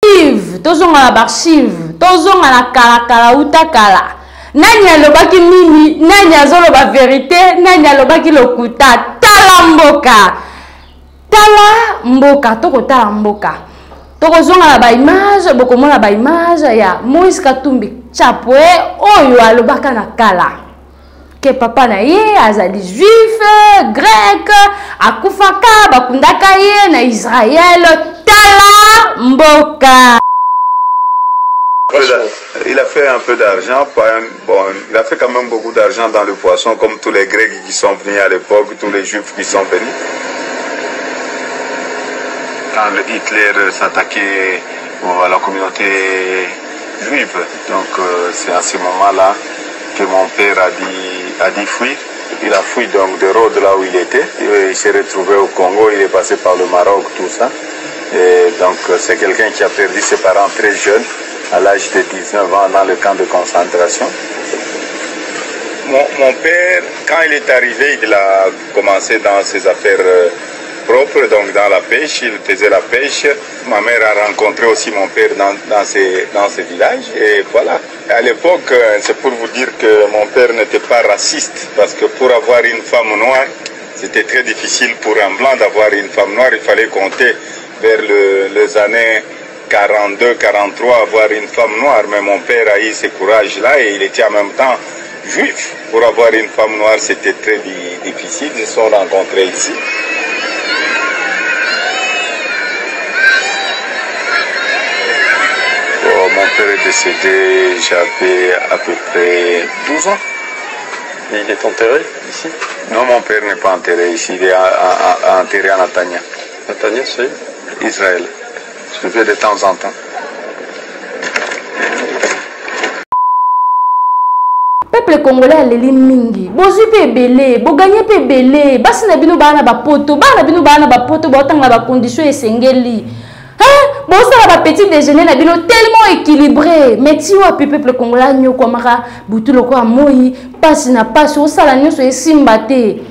archive, tozonga na archive, tozonga na kala uta kala. Nani alobaki nini, nani azoloba vérité, nani alobaki lokuta, tala mboka. Tala mboka, toko tala mboka. Toko zonga na ba image, bokomona ba image ya Moïse Katumbi Chapwe, oyo alobaka na kala. Que papa na ye azali juif, grec, akufaka, bakundaka ye na Israël, tala mboka. Il a fait un peu d'argent, bon, il a fait quand même beaucoup d'argent dans le poisson, comme tous les Grecs qui sont venus à l'époque, tous les Juifs qui sont venus. Quand Hitler s'attaquait à la communauté juive, donc c'est à ce moment-là que mon père a dit fuir. Il a fui donc de Rhodes là où il était, il s'est retrouvé au Congo, il est passé par le Maroc, tout ça. Et donc c'est quelqu'un qui a perdu ses parents très jeunes, à l'âge de 19 ans dans le camp de concentration. Mon père, quand il est arrivé, il a commencé dans ses affaires propres, donc dans la pêche, il faisait la pêche. Ma mère a rencontré aussi mon père dans ces villages, et voilà. À l'époque, c'est pour vous dire que mon père n'était pas raciste, parce que pour avoir une femme noire, c'était très difficile pour un blanc d'avoir une femme noire, il fallait compter vers les années 42, 43, avoir une femme noire, mais mon père a eu ce courage-là et il était en même temps juif. Pour avoir une femme noire, c'était très difficile. Ils se sont rencontrés ici. Oh, mon père est décédé, j'avais à peu près 12 ans. Et il est enterré ici? Non, mon père n'est pas enterré ici, il est enterré à Natania. Natania, c'est Israël. Je fais de temps en temps. Peuple congolais a l'eli mingi. Bozu pe belé, bo gagné pe belé. Basi na bino bana ba poto, bana bino bana ba poto, ba tanga ba condition esengeli. Hein? Bon ça ba petit déjeuner na bino tellement équilibré. Mais ti wa peuple congolais nyoko maka butu loko amoyi, passe na passe o sala nyoso esimba te.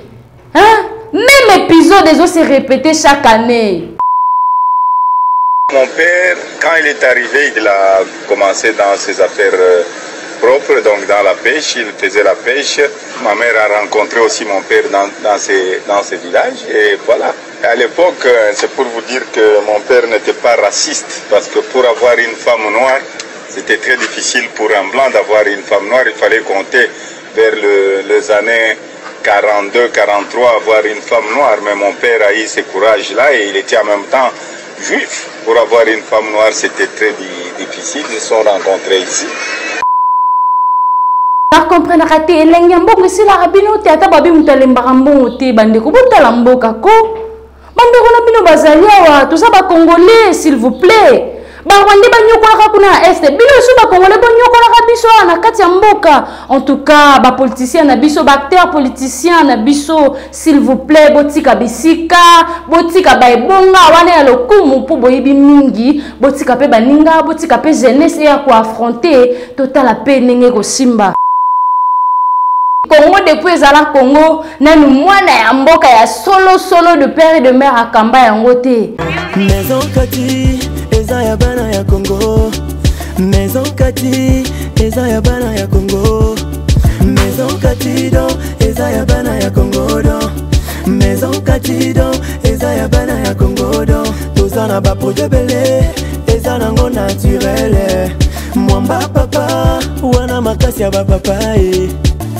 Hein? Même épisode des os se répéter chaque année. Mon père, quand il est arrivé, il a commencé dans ses affaires propres, donc dans la pêche, il faisait la pêche. Ma mère a rencontré aussi mon père dans ces villages, et voilà. À l'époque, c'est pour vous dire que mon père n'était pas raciste, parce que pour avoir une femme noire, c'était très difficile pour un blanc d'avoir une femme noire, il fallait compter vers les années 42, 43, avoir une femme noire, mais mon père a eu ce courage-là et il était en même temps juif. Pour avoir une femme noire, c'était très difficile. Ils se sont rencontrés ici. Je comprends que tu es un peu plus rapide. Tu es un peu plus rapide. Tu es un peu plus rapide. Tout ça, Congolais, s'il vous plaît. En tout cas, les politiciens, les acteurs politiciens, s'il vous plaît, botika bisika, botika baibonga, wane alokumu pour boyibi mingi, botika pe baninga, botika pe jeunesse et à quoi affronter, total la paix nenge ko simba. Congo depuis ezala Congo, nanu mwana ya mboka ya solo de père et de mère à Kamba ya ngote. Maison Kati, eza ya bana ya Congo. Maison Kati, eza ya bana ya Congo. Maison Kati don, eza ya bana ya Congo don. Maison Kati don, eza ya bana ya Congo don. Tozana ba projet belé, eza nango naturel. Mwamba papa, wana makasi ya ba papa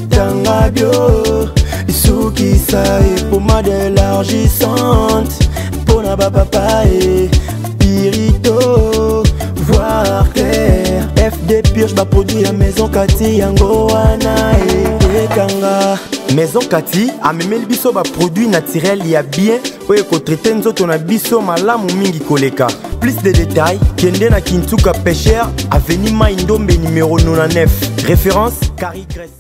Tanga bio, soukisa et pommade élargissante. Pona ba papa pirito, voir clair. FD purge ba produit à Maison Kati yango wana Tanga. Maison Kati a memeli biso ba produit naturel ya bien oye ko traiter nzoto na biso malamu mingi koleka. Plus de détails, kende na Kintuka Pêcheur, avenue Maindombe numéro 99. Référence Carrie Grèce.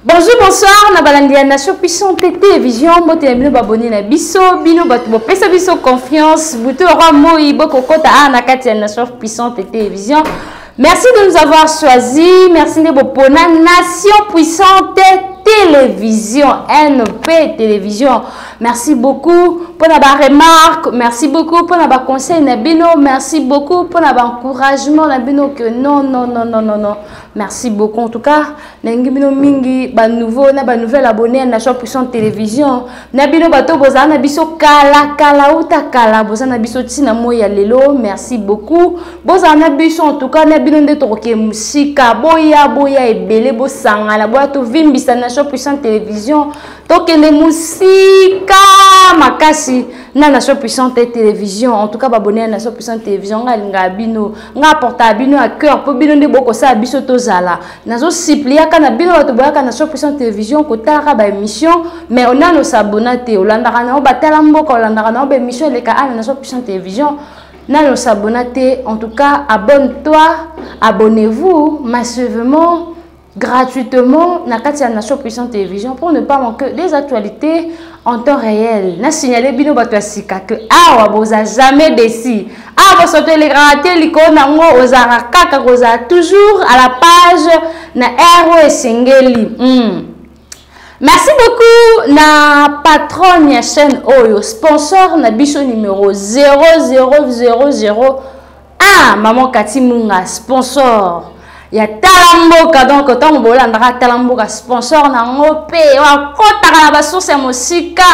Bonjour, bonsoir, balandi ya Nation Puissante télévision bote na bino baboni na biso bino bato bopesa biso confiance butu roi moi bokokota na kati ya Nation Puissante télévision. Merci de nous avoir choisi, merci de bopona Nation Puissante télévision, NP télévision. Merci beaucoup pour la remarque, merci beaucoup pour la conseil Nabino, merci beaucoup pour l'encouragement Nabino que non. Merci beaucoup en tout cas. Nabino mingi ba nouveau na ba nouvelle abonné à Nation Puissante télévision. Nabino bato bozana biso kala uta kala bozana biso tina moya lelo, merci beaucoup. Bozana biso en tout cas Nabino ndeto ke musika boya ebele bo sangala boya to vimbisa Nation Puissante télévision. Tokende musika makasi na Nation Puissante télévision. En tout cas abonné à Nation Puissante télévision nga bino nga porta bino à cœur pour bino de boko sa biso tozala nazo supplier kana bino bato boyaka Nation Puissante télévision kotara ba émission mais on a nos abonnés olandaka na batala mboka olandaka na ba émission le ka na Nation Puissante télévision na nos abonnés. En tout cas abonne-toi, abonnez-vous massivement gratuitement na kati ya Nation Puissante télévision pour ne pas manquer des actualités en temps réel. Na signaler bino bato sika que awa boza jamais déci. Awa sote les gratter l'icône ngo ozara kaka koza toujours à la page na RO Singeli. Merci beaucoup na patron ya chaîne Oyo, sponsor na biso numéro 0001 Maman Kati Munga, sponsor. Il y a Talamboka, donc autant que Talamboka, sponsor na ngope, wa kota na basource ya musika,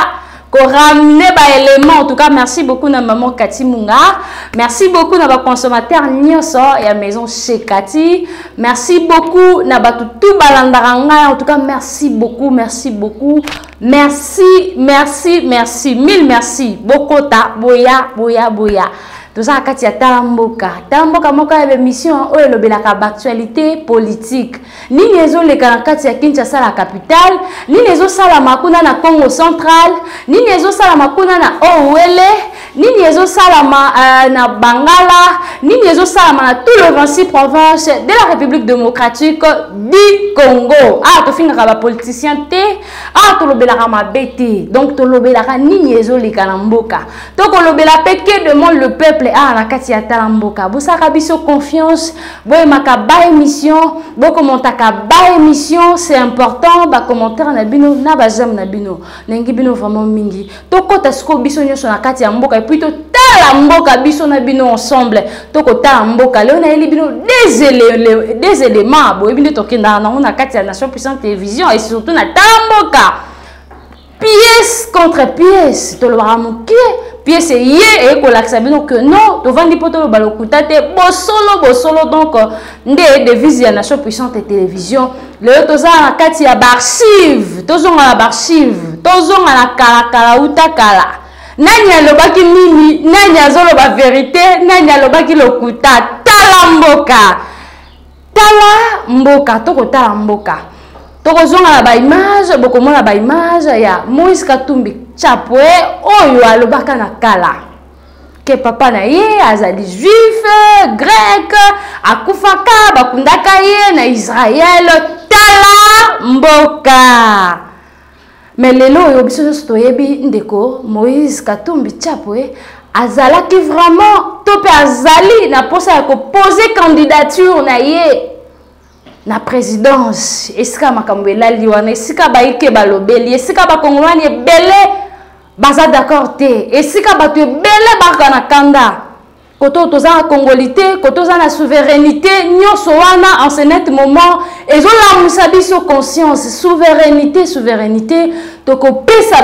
ko ramener ba élément. En tout cas, merci beaucoup na Maman Kati Munga. Merci beaucoup na ba consommateur nyonso ya maison chez Kati. Merci beaucoup na ba tout balandaranga. En tout cas, merci beaucoup. Merci, mille merci. Bokota, boya. Tout ça kati ya Talamboka moka ya émission oyo lobelaka actualité politique. Nini ezo leka na kati ya Kinshasa la capitale, nini ezo sala makuna na Congo central, nini ezo sala makuna na Owele, nini ezo sala na Bangala, nini ezo sala na tout le 26 provinces de la République démocratique du Congo. To finga ba politicien te, to lobelaka mabete. Donc to lobelaka nini ezo leka na mboka. To ko lobela peke demande le peuple na kati ya Talamboka. Bosaka biso confiance, boye makaba émission, boko montaka ba émission, c'est important ba commentaire na bino na ba j'aime na bino. Nengi bino vraiment mingi. To kota sko biso nyoso na kati ya mboka et puis to Talamboka biso na bino ensemble. To ko Talamboka le na eli bino des éléments boye bino to kenda na kati ya Nation Puissante télévision et surtout na Talamboka. Pièce contre pièce, to lo ramuke pièce yé et kolaksa bino que non to vandi poto balokuta te bosolo donc ndé devise ya Nation Puissante télévision le toza na kati ya archive tozonga na archive tozonga na kala uta kala nani alobaki nini nani azoloba vérité nani alobaki lokuta Talamboka toko Talamboka tokozonga na ba image bokomona ba image ya Moïse Katumbi Chapwe oyo alobaka na kala ke papa na ye azali juif grec akufaka bakundaka ye na Israël Talamboka. Mais lelo oyo biso toyebi ndeko Moïse Katumbi Chapwe azalaki vraiment to pe azali na posa ya ko poser candidature na ye na présidence. Esika makambo elali wana esika baike balobeli esika bakongolani ebele baza d'accord te esika bato ebele baka na kanda koto toza na congolité koto za na souveraineté nyonso wana en ce net moment ezolamusa biso conscience souveraineté tokopesa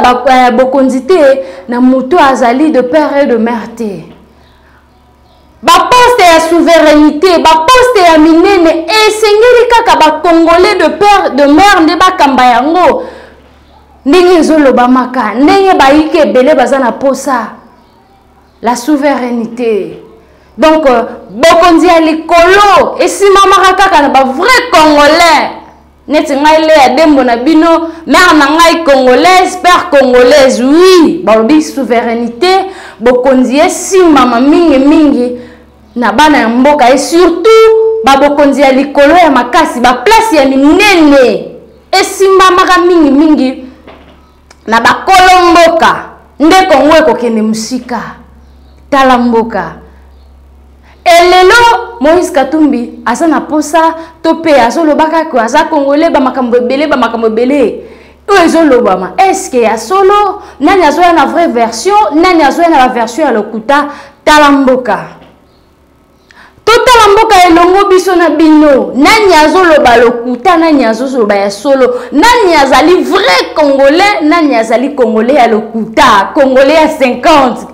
bokonzi te na moto azali de père et de mère te. Ba poste ya souveraineté, ba poste ya minene esengeli kaka ba congolais de père de mère nde bakamba yango. Ndenge ezoloba maka, ndenge baike ebele baza na posa. La souveraineté. Donc bokonzi ya likolo esimamaka kaka na ba vrai congolais. Neti ngai le ya dembo na bino, mère na ngai congolaise, père congolaise, oui, balobi souveraineté, bokonzi esimama mingi na bana ya mboka et surtout ba bokonzi ya likolo ya makasi ba place ya minene esimbamaka mingi mingi na bakolomboka nde Kongo ekokende musika tala mboka. Elelo Moïse Katumbi asa na posa tope azolobaka ko aza congolais ba makambo ebele ezolobama. Est-ce que ya solo nani azoya na vraie version nani azoya na la version ya lokuta tala mboka. Totala mboka elongo biso na bino nani azoloba lokuta nani azoloba ya solo nani azali vrai congolais nani azali congolais ya lokuta congolais ya 50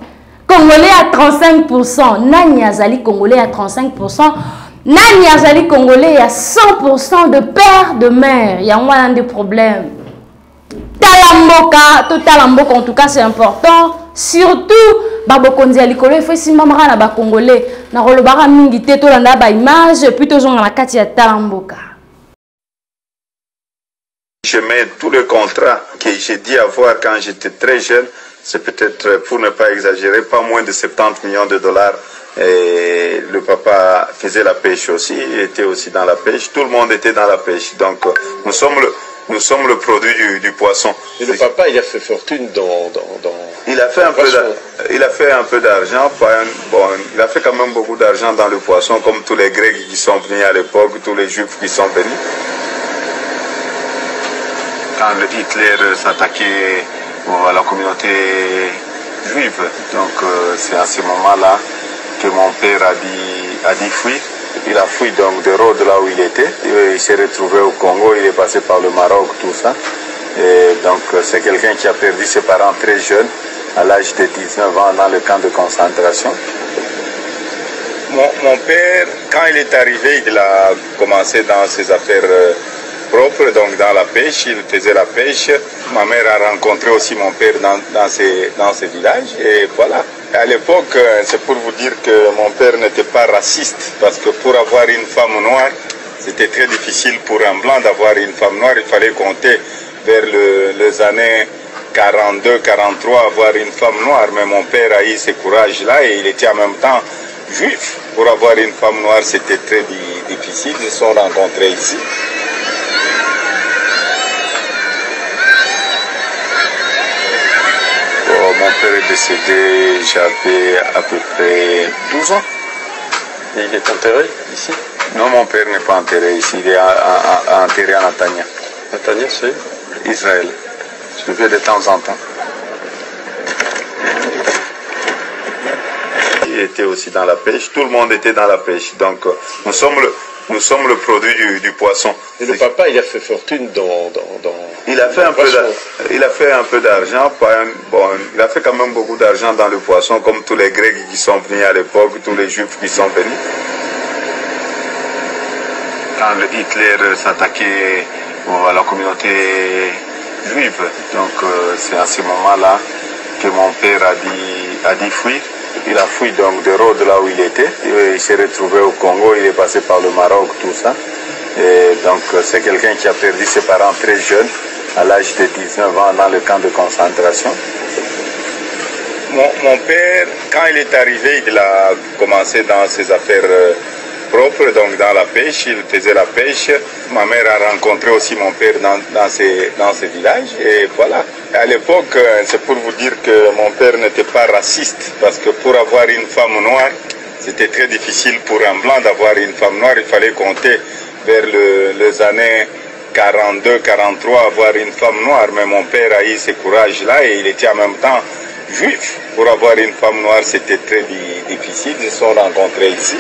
congolais à 35%, nani azali congolais à 35%, nani azali congolais à 100% de père de mère. Il y a un des problèmes. Talamboka, tout talamboka en tout cas c'est important. Surtout, babokonzi alikolo il faut simamara na ba congolais. Na rolobara mingi te to landa ba image puis to zonga na kati ya talamboka. Je mets tous les contrats que j'ai dit avoir quand j'étais très jeune. C'est peut-être, pour ne pas exagérer, pas moins de 70 millions de dollars. Et le papa faisait la pêche aussi, il était aussi dans la pêche. Tout le monde était dans la pêche. Donc, nous sommes le produit du poisson. Et le papa, il a fait fortune dans il a fait un peu d'argent. Bon, il a fait quand même beaucoup d'argent dans le poisson, comme tous les Grecs qui sont venus à l'époque, tous les Juifs qui sont venus. Quand Hitler s'attaquait à la communauté juive. Donc c'est à ce moment-là que mon père a dit fuir. Il a fui donc de Rhodes là où il était. Il s'est retrouvé au Congo, il est passé par le Maroc, tout ça. Et donc c'est quelqu'un qui a perdu ses parents très jeunes, à l'âge de 19 ans dans le camp de concentration. Mon père, quand il est arrivé, il a commencé dans ses affaires propre, donc dans la pêche, il faisait la pêche. Ma mère a rencontré aussi mon père dans ces villages et voilà. À l'époque, c'est pour vous dire que mon père n'était pas raciste parce que pour avoir une femme noire, c'était très difficile pour un blanc d'avoir une femme noire. Il fallait compter vers les années 42, 43, avoir une femme noire. Mais mon père a eu ce courage-là et il était en même temps juif. Pour avoir une femme noire, c'était très difficile. Ils se sont rencontrés ici. Mon père est décédé, j'avais à peu près 12 ans. Et il est enterré ici? Non, mon père n'est pas enterré ici, il est enterré à Natania. Natania, c'est Israël. Je le fais de temps en temps. Il était aussi dans la pêche, tout le monde était dans la pêche. Donc nous sommes le produit du poisson. Et le papa, il a fait fortune il a fait un peu d'argent. Bon, il a fait quand même beaucoup d'argent dans le poisson, comme tous les Grecs qui sont venus à l'époque, tous les Juifs qui sont venus. Quand Hitler s'attaquait à la communauté juive, donc c'est à ce moment-là que mon père a dit fuir. Il a fui donc de Rhodes là où il était. Il s'est retrouvé au Congo, il est passé par le Maroc, tout ça. Et donc c'est quelqu'un qui a perdu ses parents très jeunes, à l'âge de 19 ans dans le camp de concentration. Mon père, quand il est arrivé, il a commencé dans ses affaires propres, donc dans la pêche, il faisait la pêche. Ma mère a rencontré aussi mon père dans ces villages et voilà. À l'époque, c'est pour vous dire que mon père n'était pas raciste parce que pour avoir une femme noire, c'était très difficile pour un blanc d'avoir une femme noire. Il fallait compter vers les années 42, 43, avoir une femme noire. Mais mon père a eu ce courage-là et il était en même temps juif. Pour avoir une femme noire, c'était très difficile. Ils se sont rencontrés ici.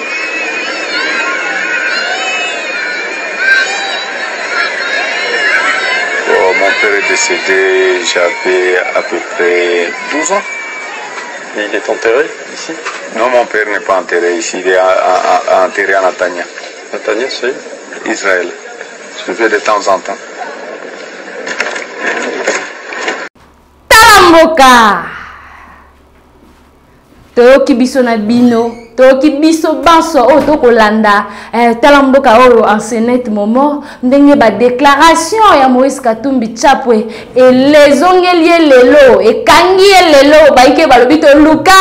Mon père est décédé, j'avais à peu près 12 ans. Et il est enterré ici? Non, mon père n'est pas enterré ici, il est enterré à Natania. Natania, c'est Israël. Je le fais de temps en temps. Talamboka! Toki biso na bino, toki biso banso o toko landa talamboka oyo enseignet momo ndenge ba déclaration ya Moïse Katumbi Chapwe et les ongelier lelo et kangi lelo ba ike balobi to luka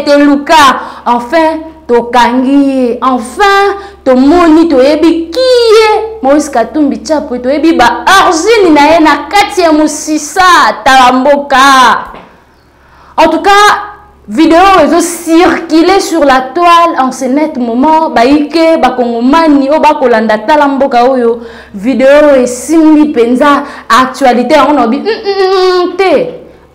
te luka enfin to kangi enfin tomoni toyebi kiye Moïse Katumbi Tshapwe toyebi ba origine na ye na kati ya Musisa talamboka. En tout cas, vidéo est circulé sur la toile en ce net moment baike bakongomani o bakolanda talamboka oyo vidéo esimbi penza actualité on obi te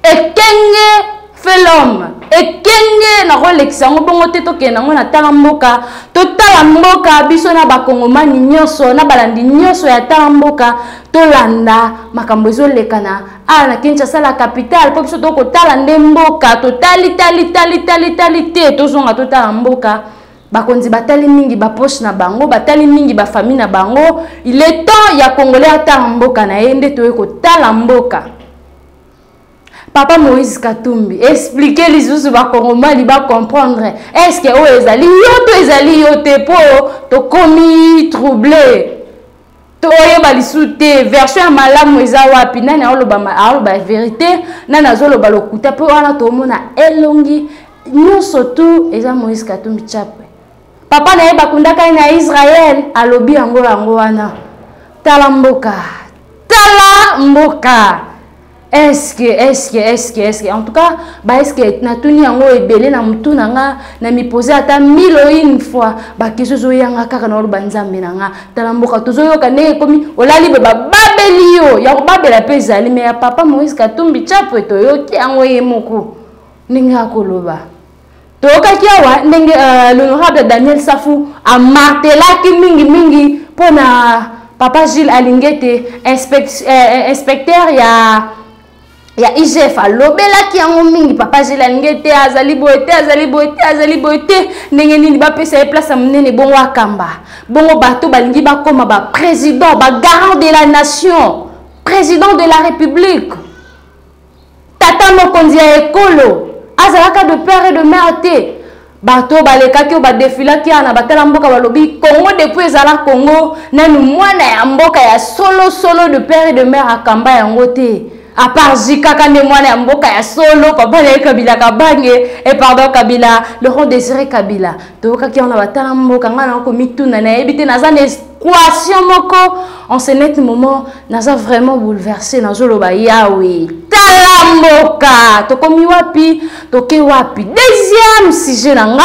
ekenge fait l'homme ekenge na kolekisa ngo bongo te tokena ngo na talamboka to talamboka biso na bakongomani nyonso na balandi nyonso ya talamboka tolanda makambo ezolekana na Kinshasa la capitale po biso toko tala ndemboka totali tali te tozonga totala mboka bakonzi batali mingi ba poche na bango batali mingi ba famille na bango il est temps ya congolais atala mboka na yende toye ko tala mboka. Papa Moïse Katumbi expliquer les lisusu ba kongomani ba comprendre est-ce que o ezali yote po to komi troublé toye balisute version ya malamu eza wapi nani aloba vérité nani azoloba lokuta po wana tomona elongi nyonso tu eza Moïse Katumbi Tshapwe. Papa na ye bakundaka na Israël alobi yango wana tala mboka est-ce que en tout cas est-ce que natuni yango ebele na mutu nanga na mi poser ata 1000 fois ba keso zo yanga kaka na oloba nzambe nanga tala mboka tozo yoka ne komi olali be babeli yo ya babela pesa ali me ya Papa Moïse Katumbi Tshapwe to yoki yango yemoko ninga koloba toka kiawa ndenge l'honorable Daniel Safou a martelaki mingi pona Papa Gilles Alingete inspecteur ya IGF alobelaki yango mingi Papa Gilles Alingete azali boete ndenge nini bapesa place munene bongo akamba bongo bato balingi bakoma ba président ba garant de la nation président de la République tata mokonzi ya ekolo azalaka de père et de mère te bato balekaki o badefilaki na batala mboka balobi Congo depuis ezala Congo nanu mwana ya mboka ya solo de père et de mère akamba yango te à part Zikaka ne mwana ya mboka ya solo papa na Kabila Kabange et pardon Kabila Laurent Désiré Kabila tokaki on a batala mboka ngana ko mituna na ebite naza na équation moko en ce net moment naza vraiment bouleversé na zoloba yawe tala mboka tokomi wapi toke wapi. Deuxième sujet nanga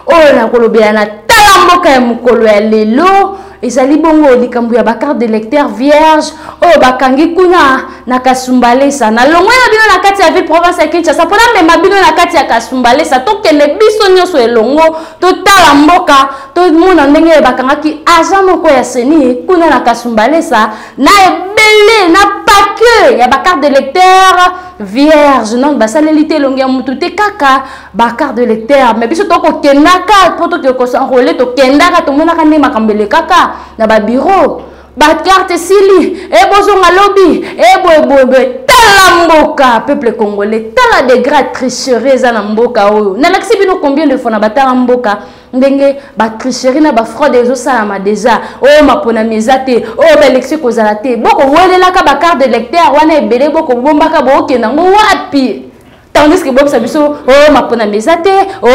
oyo na kolobela na tala mboka ya mukolo ya lelo ezali bongo likambo ya bakarte de lecteur vierge oyo bakangi kuna na Kasumbalesa na longwe na bino na kati ya ville province ya Kinshasa pona mema bino na kati ya Kasumbalesa tokende biso nyonso elongo totala mboka tomona ndenge bakangaki agent moko ya seni kuna na Kasumbalesa na ebele na paquet ya bakarte de lecteur vierge non basaleli te elongi ya mutu te kaka bakarte de lecteur mais biso tokokendaka po tokeko s'enrôler tokendaka tomonaka nde makambo elekaka na ba bureau ba carte sili e bozonga lobi e boy tala mboka peuple congolais tala de grands tricheries za na mboka oyo na laksi bino combien de fois na batala mboka ndenge ba tricherie na ba fraude ezo salama déjà o mapona mezate o ba élection kozala te boko welelaka ba carte de lecteur wana ebele boko bombaka bokenda ngo wapi tandis que bob sabiso o mapona mezate o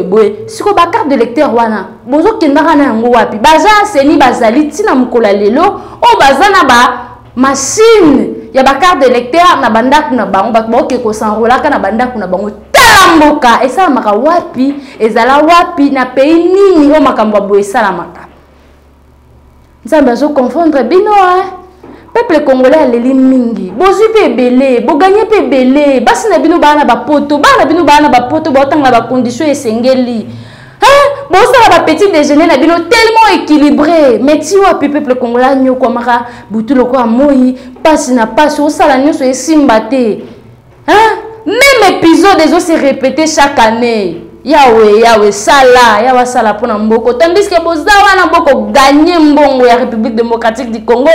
boy siko ba carte de lecteur wana bozo kendaka na ngo wapi baza seni bazali tina mukola lelo o baza na ba machine ya ba carte de lecteur na bandaku na bango bakoke ko s'enrôlaka na bandaku na bango tala mboka esalamaka wapi ezala wapi na pays nini o makambo boye esalamaka nzambe azo confondre bino peuple congolais aleli mingi bozwi pe ebele boganye pe ebele basi na bino bana bapoto baotanga ba condition esengeli bosala ba petit déjeuner na bino tellement équilibré mais ti wapi peuple congolais nyoko maka butu loko amoyi pasi na pasi osala nyonso esimba te même épisode ezo se répéter chaque année Yahweh sala yawa sala pona mboko tandis que bozawa na mboko gagner mbongo ya République démocratique du Congo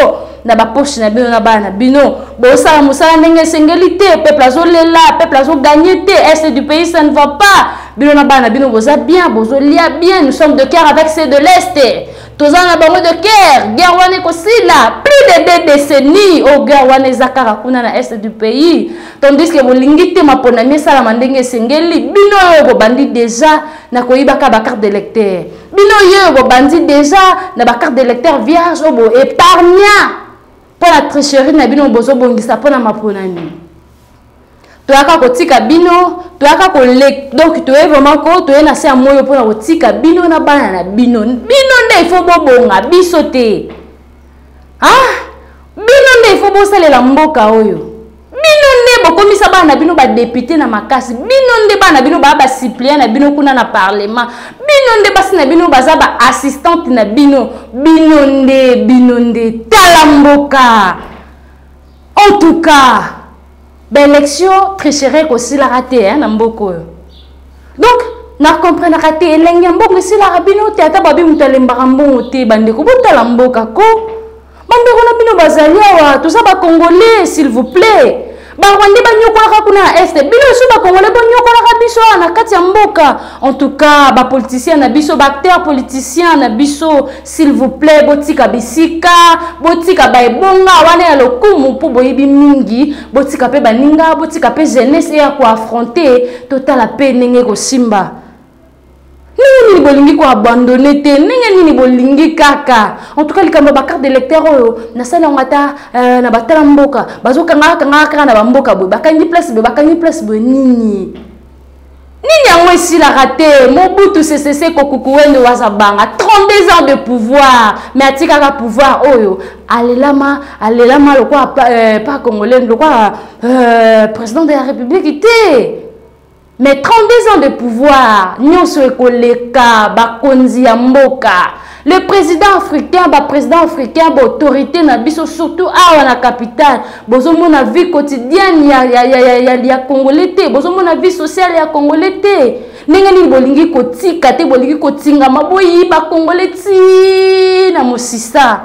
na ba poche na bino na bana bino bosala musala ndenge sengeli te peuple azolela peuple azo gagner te est du pays ça ne va pas bino na bana bino boza bien bozolia bien nous sommes de cœur avec ceux de l'est tozana bango de cœur guerre wana kosila plus de 2 décennies au guerre wana zakara kuna na est du pays tandis que bolingi te mapona misala mandenge sengeli bino yo bobandi déjà na koyibaka ba carte de lecteur Bino yo bandi déjà na ba carte d'électeur vierge obo épargna pour la tricherie na bino bozo bongisa pour na maponani. Toaka kotika bino, toaka ko lek donc to vraiment ko to na se moyo pour na kotika bino na bana na bino. Bino nde il faut bobonga biso te. Ah, bino nde il faut bosalela mboka oyo. Bino nde bokomisa bana bino ba député na makasi. Bino nde bana bino ba suppléant na bino kuna na parlement. Bino nde basi na bino baza ba assistante na bino. Bino nde talamboka. En tout cas, l'élection tricherait aussi la raté na mboko. Donc, na comprendre raté elengi mboko si la rabino te ata babi mutalembaka mbongo te bandeko botalamboka ko. Bandeko na bino bazalia wa tout ça ba congolais s'il vous plaît. Bangwande ba nyokola kuna est bino so ba congolais ba nyokola biso na kati ya mboka. En tout cas ba politicien na biso ba acteur politicien na biso s'il vous plaît botika bisika botika ba ebonga wana ya lokumu po boyibi mingi botika pe baninga botika pe jeunesse ya ko affronter total pe nenge ko simba. Nini bolingi ko abandonner te nini bolingi kaka. En tout cas likambo ba carte d'électeur oyo na sala ngata na batala mboka bazoka ngaka na bamboka boy bakangi place boy nini yango esi la raté Mobutu CCC kokukuwendo wazabanga 32 ans de pouvoir mais atikaka pouvoir oyo alelama le quoi pas congolais le quoi président de la République était. Mais 32 ans de pouvoir, nyonso ekoleka bakonzi ya mboka. Le président africain, autorité na biso surtout awa na capitale, bozo mona vie quotidienne ya congolais te, bozo mona vie sociale ya congolais te. Ndenge ni bolingi kotika te bolingi kotinga maboyi ba congolais ti na mosisa.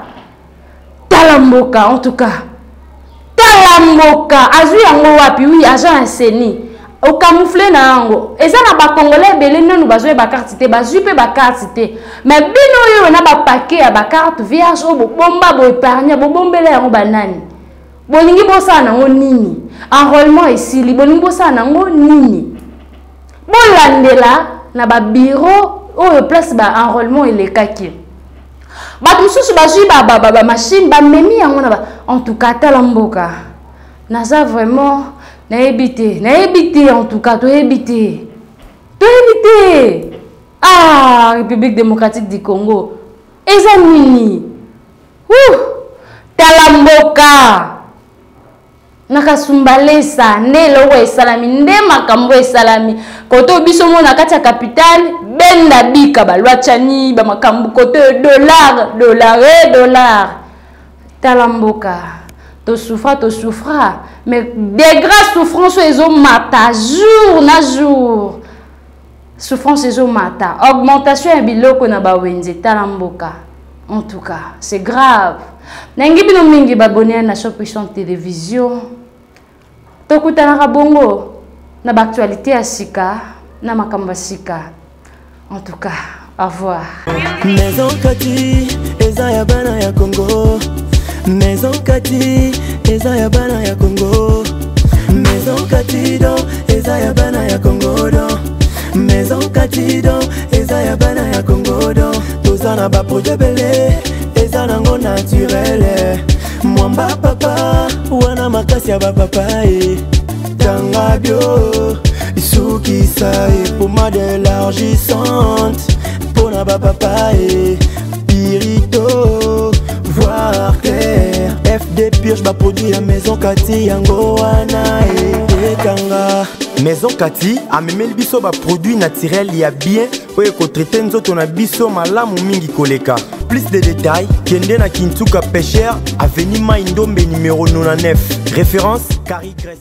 Talamboka en tout cas. Talamboka azui yango wapi oui agent enseni. Au camouflé na ango eza na ba congolais belé nanu bazwe ba carte te bazui pe ba carte te mais bino yo na ba paquet ya ba carte vierge o bomba bo épargne bo bombele yango banani bolingi bosa nango nini enrôlement ici li bolingi bosa nango nini bolandela na ba bureau o place ba enrôlement elekaki ba mususu bazui ba machine ba memi yango na ba en tout cas talamboka naza vraiment na éviter en tout cas to éviter ah République démocratique du Congo ezamini talamboka nakasumbalesa ndelo we salami nde makambo esalami koto biso mona kati ya capitale benda bika balwachani ba makambo koto dollar talamboka to souffra mais des grâces souffrances ezo mata jour na jour souffrance ezo mata augmentation ya biloko na ba wenze talamboka en tout cas c'est grave nangi bino mingi babonné na Shop Puissante télévision tokutana bongo na ba actualité ya sika na makamba sika en tout cas au revoir. Maison Kati eza ya bana ya Congo. Maison Kati eza ya bana ya Congo. Maison Kati do eza ya bana ya Congo do. Maison Kati do eza ya bana ya Congo do. Tozana ba projet belé eza nango naturel. Mwamba papa wana makasi ya papa tanga bio isukisa pomade élargissante pona papa pirito voir clair FD purge ba produit ya Maison Kati yango wana ekanga. Maison Kati amemeli biso ba produit naturel ya bien oyo ko traiter nzoto na biso malamu mingi koleka. Plus de détails, kende na Kintuka Pêcheur, avenue Maindombe numéro 99. Référence Carrie Grèce.